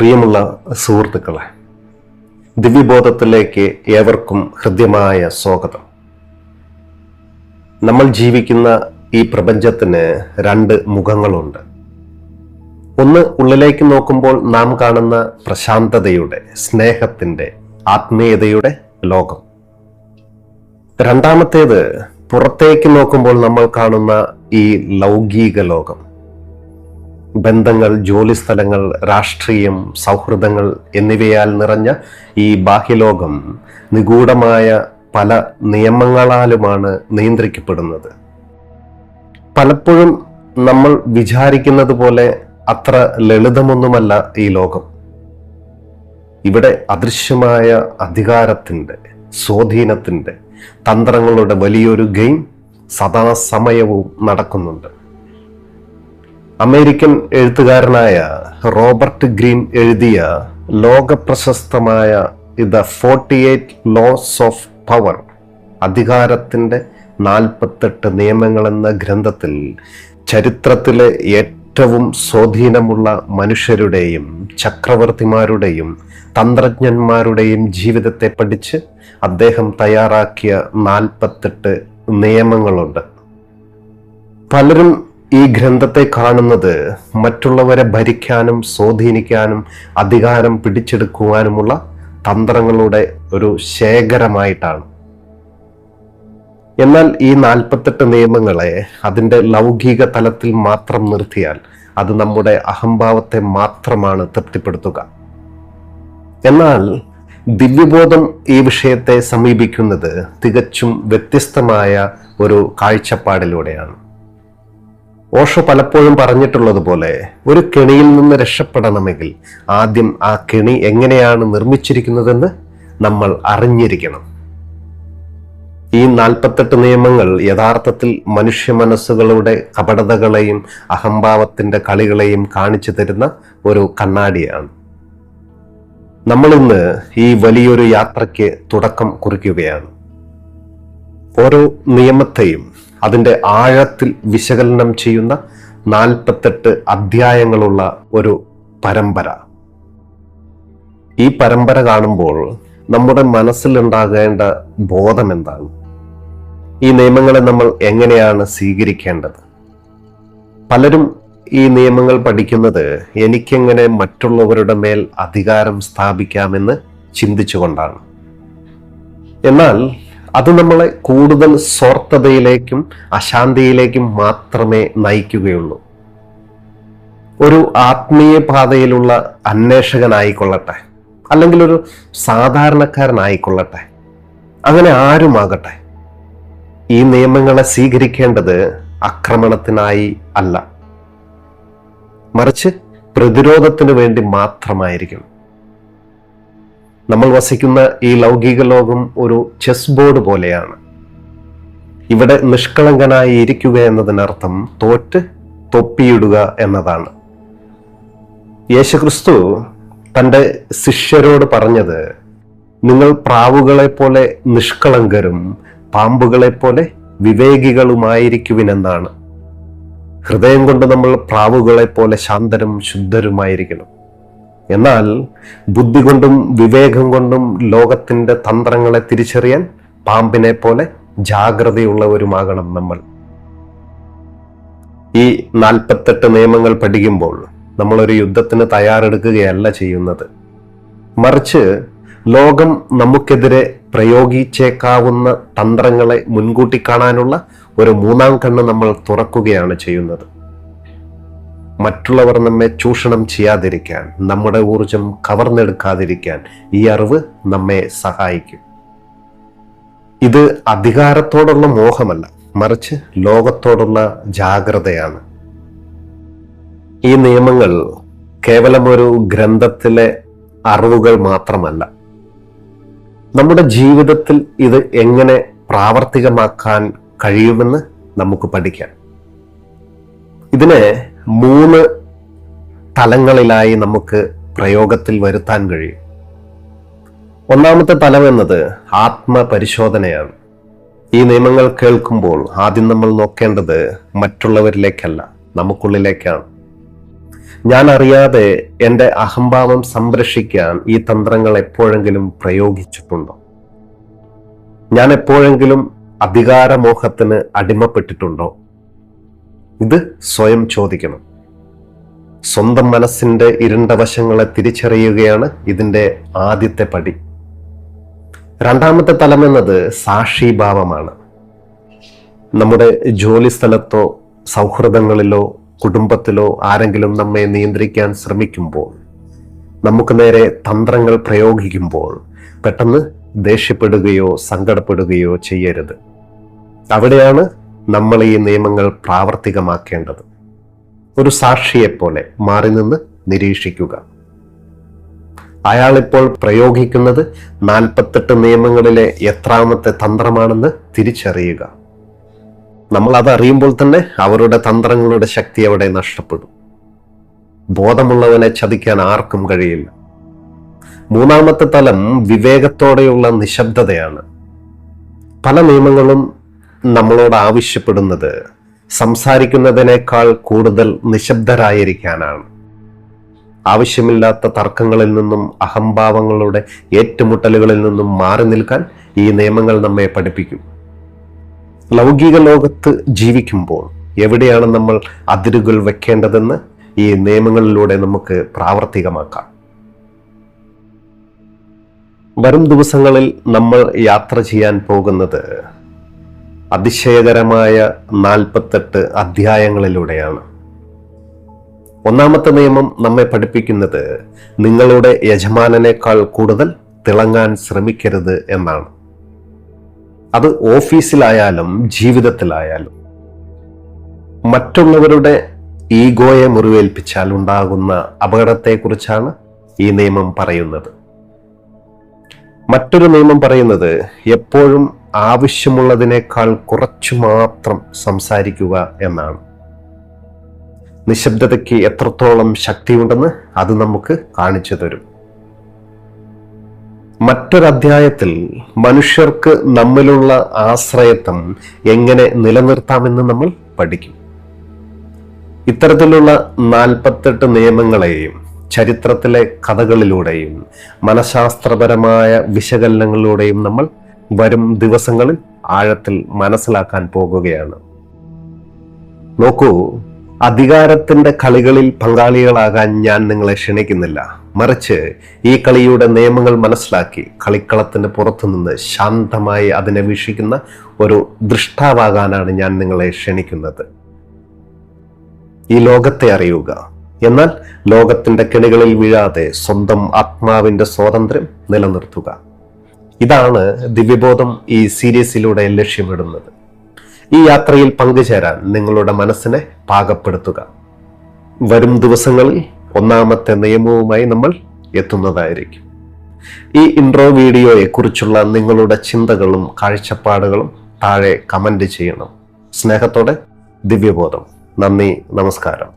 പ്രിയമുള്ള സുഹൃത്തുക്കളെ, ദിവ്യബോധത്തിലേക്ക് ഏവർക്കും ഹൃദ്യമായ സ്വാഗതം. നമ്മൾ ജീവിക്കുന്ന ഈ പ്രപഞ്ചത്തിന് രണ്ട് മുഖങ്ങളുണ്ട്. ഒന്ന്, ഉള്ളിലേക്ക് നോക്കുമ്പോൾ നാം കാണുന്ന പ്രശാന്തതയുടെ, സ്നേഹത്തിന്റെ, ആത്മീയതയുടെ ലോകം. രണ്ടാമത്തേത്, പുറത്തേക്ക് നോക്കുമ്പോൾ നമ്മൾ കാണുന്ന ഈ ലൗകിക ലോകം. ബന്ധങ്ങൾ, ജോലിസ്ഥലങ്ങൾ, രാഷ്ട്രീയം, സൗഹൃദങ്ങൾ എന്നിവയാൽ നിറഞ്ഞ ഈ ബാഹ്യലോകം നിഗൂഢമായ പല നിയമങ്ങളാലുമാണ് നിയന്ത്രിക്കപ്പെടുന്നത്. പലപ്പോഴും നമ്മൾ വിചാരിക്കുന്നത് പോലെ അത്ര ലളിതമൊന്നുമല്ല ഈ ലോകം. ഇവിടെ അദൃശ്യമായ അധികാരത്തിന്റെ, സ്വാധീനത്തിന്റെ, തന്ത്രങ്ങളുടെ വലിയൊരു ഗെയിം സദാസമയവും നടക്കുന്നുണ്ട്. അമേരിക്കൻ എഴുത്തുകാരനായ റോബർട്ട് ഗ്രീൻ എഴുതിയ ലോകപ്രശസ്തമായ ദ 48 ലോസ് ഓഫ് പവർ, അധികാരത്തിന്റെ 48 നിയമങ്ങൾ എന്ന ഗ്രന്ഥത്തിൽ ചരിത്രത്തിലെ ഏറ്റവും സ്വാധീനമുള്ള മനുഷ്യരുടെയും ചക്രവർത്തിമാരുടെയും തന്ത്രജ്ഞന്മാരുടെയും ജീവിതത്തെ പഠിച്ച് അദ്ദേഹം തയ്യാറാക്കിയ 48 നിയമങ്ങളുണ്ട്. പലരും ഈ ഗ്രന്ഥത്തെ കാണുന്നത് മറ്റുള്ളവരെ ഭരിക്കാനും സ്വാധീനിക്കാനും അധികാരം പിടിച്ചെടുക്കുവാനുമുള്ള തന്ത്രങ്ങളുടെ ഒരു ശേഖരമായിട്ടാണ്. എന്നാൽ ഈ 48 നിയമങ്ങളെ അതിൻ്റെ ലൗകിക തലത്തിൽ മാത്രം നിർത്തിയാൽ അത് നമ്മുടെ അഹംഭാവത്തെ മാത്രമാണ് തൃപ്തിപ്പെടുത്തുക. എന്നാൽ ദിവ്യബോധം ഈ വിഷയത്തെ സമീപിക്കുന്നത് തികച്ചും വ്യത്യസ്തമായ ഒരു കാഴ്ചപ്പാടിലൂടെയാണ്. ഓഷോ പലപ്പോഴും പറഞ്ഞിട്ടുള്ളതുപോലെ, ഒരു കെണിയിൽ നിന്ന് രക്ഷപ്പെടണമെങ്കിൽ ആദ്യം ആ കെണി എങ്ങനെയാണ് നിർമ്മിച്ചിരിക്കുന്നതെന്ന് നമ്മൾ അറിഞ്ഞിരിക്കണം. ഈ 48 നിയമങ്ങൾ യഥാർത്ഥത്തിൽ മനുഷ്യ മനസ്സുകളുടെ കപടതകളെയും അഹംഭാവത്തിന്റെ കളികളെയും കാണിച്ചു തരുന്ന ഒരു കണ്ണാടിയാണ്. നമ്മൾ ഇന്ന് ഈ വലിയൊരു യാത്രയ്ക്ക് തുടക്കം കുറിക്കുകയാണ്. ഓരോ നിയമത്തെയും അതിൻ്റെ ആഴത്തിൽ വിശകലനം ചെയ്യുന്ന 48 അധ്യായങ്ങളുള്ള ഒരു പരമ്പര. ഈ പരമ്പര കാണുമ്പോൾ നമ്മുടെ മനസ്സിലുണ്ടാകേണ്ട ബോധം എന്താണ്? ഈ നിയമങ്ങളെ നമ്മൾ എങ്ങനെയാണ് സ്വീകരിക്കേണ്ടത്? പലരും ഈ നിയമങ്ങൾ പഠിക്കുന്നത് എനിക്കെങ്ങനെ മറ്റുള്ളവരുടെ മേൽ അധികാരം സ്ഥാപിക്കാമെന്ന് ചിന്തിച്ചുകൊണ്ടാണ്. എന്നാൽ അത് നമ്മളെ കൂടുതൽ സ്വാർത്ഥതയിലേക്കും അശാന്തിയിലേക്കും മാത്രമേ നയിക്കുകയുള്ളൂ. ഒരു ആത്മീയ പാതയിലുള്ള അന്വേഷകനായിക്കൊള്ളട്ടെ, അല്ലെങ്കിൽ ഒരു സാധാരണക്കാരനായിക്കൊള്ളട്ടെ, അങ്ങനെ ആരുമാകട്ടെ, ഈ നിയമങ്ങളെ സ്വീകരിക്കേണ്ടത് ആക്രമണത്തിനായി അല്ല, മറിച്ച് പ്രതിരോധത്തിന് വേണ്ടി മാത്രമായിരിക്കും. നമ്മൾ വസിക്കുന്ന ഈ ലൗകിക ലോകം ഒരു ചെസ് ബോർഡ് പോലെയാണ്. ഇവിടെ നിഷ്കളങ്കനായി ഇരിക്കുക എന്നതിനർത്ഥം തോറ്റ് തൊപ്പിയിടുക എന്നതാണ്. യേശുക്രിസ്തു തൻ്റെ ശിഷ്യരോട് പറഞ്ഞത്, നിങ്ങൾ പ്രാവുകളെ പോലെ നിഷ്കളങ്കരും പാമ്പുകളെ പോലെ വിവേകികളുമായിരിക്കുവിനെന്നാണ്. ഹൃദയം കൊണ്ട് നമ്മൾ പ്രാവുകളെ പോലെ ശാന്തരും ശുദ്ധരുമായിരിക്കണം. എന്നാൽ ബുദ്ധി കൊണ്ടും വിവേകം കൊണ്ടും ലോകത്തിന്റെ തന്ത്രങ്ങളെ തിരിച്ചറിയാൻ പാമ്പിനെ പോലെ ജാഗ്രതയുള്ളവരുമാകണം നമ്മൾ. ഈ 48 നിയമങ്ങൾ പഠിക്കുമ്പോൾ നമ്മളൊരു യുദ്ധത്തിന് തയ്യാറെടുക്കുകയല്ല ചെയ്യുന്നത്. മറിച്ച് ലോകം നമുക്കെതിരെ പ്രയോഗിച്ചേക്കാവുന്ന തന്ത്രങ്ങളെ മുൻകൂട്ടി കാണാനുള്ള ഒരു മൂന്നാം കണ്ണ് നമ്മൾ തുറക്കുകയാണ് ചെയ്യുന്നത്. മറ്റുള്ളവർ നമ്മെ ചൂഷണം ചെയ്യാതിരിക്കാൻ, നമ്മുടെ ഊർജം കവർന്നെടുക്കാതിരിക്കാൻ ഈ അറിവ് നമ്മെ സഹായിക്കും. ഇത് അധികാരത്തോടുള്ള മോഹമല്ല, മറിച്ച് ലോകത്തോടുള്ള ജാഗ്രതയാണ്. ഈ നിയമങ്ങൾ കേവലം ഒരു ഗ്രന്ഥത്തിലെ അറിവുകൾ മാത്രമല്ല. നമ്മുടെ ജീവിതത്തിൽ ഇത് എങ്ങനെ പ്രാവർത്തികമാക്കാൻ കഴിയുമെന്ന് നമുക്ക് പഠിക്കാം. ഇതിനെ 3 തലങ്ങളിലായി നമുക്ക് പ്രയോഗത്തിൽ വരുത്താൻ കഴിയും. ഒന്നാമത്തെ തലം എന്നത് ആത്മപരിശോധനയാണ്. ഈ നിയമങ്ങൾ കേൾക്കുമ്പോൾ ആദ്യം നമ്മൾ നോക്കേണ്ടത് മറ്റുള്ളവരിലേക്കല്ല, നമുക്കുള്ളിലേക്കാണ്. ഞാൻ അറിയാതെ എൻ്റെ അഹംഭാവം സംരക്ഷിക്കാൻ ഈ തന്ത്രങ്ങൾ എപ്പോഴെങ്കിലും പ്രയോഗിച്ചിട്ടുണ്ടോ? ഞാൻ എപ്പോഴെങ്കിലും അധികാരമോഹത്തിന് അടിമപ്പെട്ടിട്ടുണ്ടോ? ഇത് സ്വയം ചോദിക്കണം. സ്വന്തം മനസ്സിന്റെ ഇരുണ്ട വശങ്ങളെ തിരിച്ചറിയുകയാണ് ഇതിന്റെ ആദ്യത്തെ പടി. രണ്ടാമത്തെ തലം എന്നത് സാക്ഷിഭാവമാണ്. നമ്മുടെ ജോലി സ്ഥലത്തോ സൗഹൃദങ്ങളിലോ കുടുംബത്തിലോ ആരെങ്കിലും നമ്മെ നിയന്ത്രിക്കാൻ ശ്രമിക്കുമ്പോൾ, നമുക്ക് നേരെ തന്ത്രങ്ങൾ പ്രയോഗിക്കുമ്പോൾ പെട്ടെന്ന് ദേഷ്യപ്പെടുകയോ സങ്കടപ്പെടുകയോ ചെയ്യരുത്. അവിടെയാണ് നമ്മൾ ഈ നിയമങ്ങൾ പ്രാവർത്തികമാക്കേണ്ടത്. ഒരു സാക്ഷിയെപ്പോലെ മാറി നിന്ന് നിരീക്ഷിക്കുക. അയാളിപ്പോൾ പ്രയോഗിക്കുന്നത് 48 നിയമങ്ങളിലെ എത്രാമത്തെ തന്ത്രമാണെന്ന് തിരിച്ചറിയുക. നമ്മൾ അതറിയുമ്പോൾ തന്നെ അവരുടെ തന്ത്രങ്ങളുടെ ശക്തി അവിടെ നഷ്ടപ്പെടും. ബോധമുള്ളവനെ ചതിക്കാൻ ആർക്കും കഴിയില്ല. മൂന്നാമത്തെ തലം വിവേകത്തോടെയുള്ള നിശബ്ദതയാണ്. പല നിയമങ്ങളും നമ്മളോട് ആവശ്യപ്പെടുന്നത് സംസാരിക്കുന്നതിനേക്കാൾ കൂടുതൽ നിശബ്ദരായിരിക്കാനാണ്. ആവശ്യമില്ലാത്ത തർക്കങ്ങളിൽ നിന്നും അഹംഭാവങ്ങളുടെ ഏറ്റുമുട്ടലുകളിൽ നിന്നും മാറി നിൽക്കാൻ ഈ നിയമങ്ങൾ നമ്മെ പഠിപ്പിക്കും. ലൗകിക ലോകത്ത് ജീവിക്കുമ്പോൾ എവിടെയാണ് നമ്മൾ അതിരുകൾ വെക്കേണ്ടതെന്ന് ഈ നിയമങ്ങളിലൂടെ നമുക്ക് പ്രാവർത്തികമാക്കാം. വരും ദിവസങ്ങളിൽ നമ്മൾ യാത്ര ചെയ്യാൻ പോകുന്നത് അതിശയകരമായ 48 അധ്യായങ്ങളിലൂടെയാണ്. ഒന്നാമത്തെ നിയമം നമ്മെ പഠിപ്പിക്കുന്നത് നിങ്ങളുടെ യജമാനനേക്കാൾ കൂടുതൽ തിളങ്ങാൻ ശ്രമിക്കരുത് എന്നാണ്. അത് ഓഫീസിലായാലും ജീവിതത്തിലായാലും. മറ്റുള്ളവരുടെ ഈഗോയെ മുറിവേൽപ്പിച്ചാൽ ഉണ്ടാകുന്ന അപകടത്തെക്കുറിച്ചാണ് ഈ നിയമം പറയുന്നത്. മറ്റൊരു നിയമം പറയുന്നത് എപ്പോഴും ആവശ്യമുള്ളതിനേക്കാൾ കുറച്ചു മാത്രം സംസാരിക്കുക എന്നാണ്. നിശബ്ദതയ്ക്ക് എത്രത്തോളം ശക്തിയുണ്ടെന്ന് അത് നമുക്ക് കാണിച്ചു തരും. മറ്റൊരധ്യായത്തിൽ മനുഷ്യർക്ക് നമ്മിലുള്ള ആശ്രയത്വം എങ്ങനെ നിലനിർത്താമെന്ന് നമ്മൾ പഠിക്കും. ഇത്തരത്തിലുള്ള 48 നിയമങ്ങളെയും ചരിത്രത്തിലെ കഥകളിലൂടെയും മനഃശാസ്ത്രപരമായ വിശകലനങ്ങളിലൂടെയും നമ്മൾ വരും ദിവസങ്ങളിൽ ആഴത്തിൽ മനസ്സിലാക്കാൻ പോകുകയാണ്. നോക്കൂ, അധികാരത്തിന്റെ കളികളിൽ പങ്കാളികളാകാൻ ഞാൻ നിങ്ങളെ ക്ഷണിക്കുന്നില്ല. മറിച്ച് ഈ കളിയുടെ നിയമങ്ങൾ മനസ്സിലാക്കി കളിക്കളത്തിന് പുറത്തുനിന്ന് ശാന്തമായി അതിനെ വീക്ഷിക്കുന്ന ഒരു ദൃഷ്ടാവാകാനാണ് ഞാൻ നിങ്ങളെ ക്ഷണിക്കുന്നത്. ഈ ലോകത്തെ അറിയുക, എന്നാൽ ലോകത്തിന്റെ കെണികളിൽ വീഴാതെ സ്വന്തം ആത്മാവിന്റെ സ്വാതന്ത്ര്യം നിലനിർത്തുക. ഇതാണ് ദിവ്യബോധം ഈ സീരീസിലൂടെ ലക്ഷ്യമിടുന്നത്. ഈ യാത്രയിൽ പങ്കുചേരാൻ നിങ്ങളുടെ മനസ്സിനെ പാകപ്പെടുത്തുക. വരും ദിവസങ്ങളിൽ ഒന്നാമത്തെ നിയമവുമായി നമ്മൾ എത്തുന്നതായിരിക്കും. ഈ ഇൻട്രോ വീഡിയോയെ കുറിച്ചുള്ള നിങ്ങളുടെ ചിന്തകളും കാഴ്ചപ്പാടുകളും താഴെ കമന്റ് ചെയ്യണം. സ്നേഹത്തോടെ ദിവ്യബോധം. നന്ദി, നമസ്കാരം.